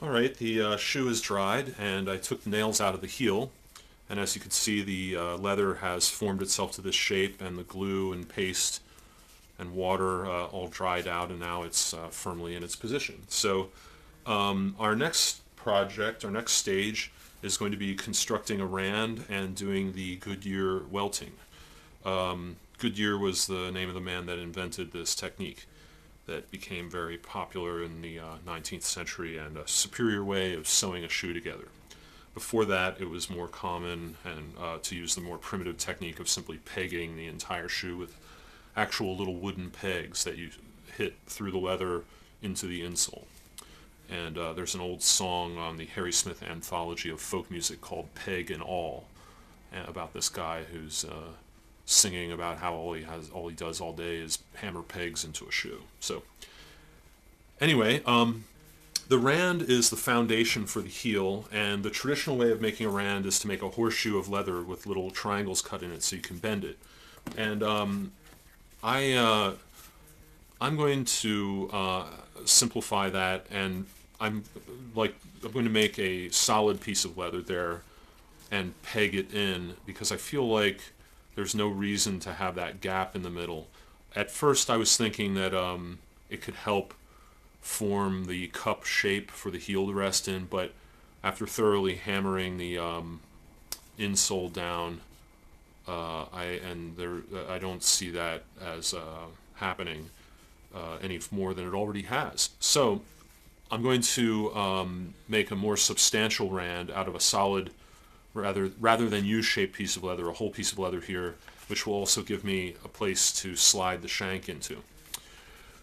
Alright, the shoe is dried and I took the nails out of the heel, and as you can see the leather has formed itself to this shape, and the glue and paste and water all dried out, and now it's firmly in its position. So our next project, our next stage, is going to be constructing a rand and doing the Goodyear welting. Goodyear was the name of the man that invented this technique that became very popular in the 19th century, and a superior way of sewing a shoe together. Before that, it was more common and to use the more primitive technique of simply pegging the entire shoe with actual little wooden pegs that you hit through the leather into the insole. And there's an old song on the Harry Smith anthology of folk music called Peg and All, about this guy who's singing about how all he does all day is hammer pegs into a shoe. So anyway, the rand is the foundation for the heel, and the traditional way of making a rand is to make a horseshoe of leather with little triangles cut in it so you can bend it. And I'm going to simplify that, and I'm going to make a solid piece of leather there and peg it in, because I feel like there's no reason to have that gap in the middle. At first I was thinking that it could help form the cup shape for the heel to rest in, but after thoroughly hammering the insole down, I don't see that as happening any more than it already has. So I'm going to make a more substantial rand out of a solid, rather than U-shaped piece of leather, a whole piece of leather here, which will also give me a place to slide the shank into.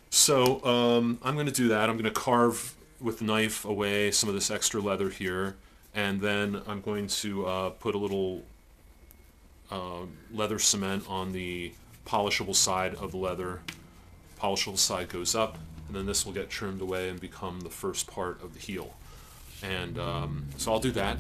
So I'm going to do that. I'm going to carve with the knife away some of this extra leather here, and then I'm going to put a little leather cement on the polishable side of the leather. Polishable side goes up, and then this will get trimmed away and become the first part of the heel. And so I'll do that.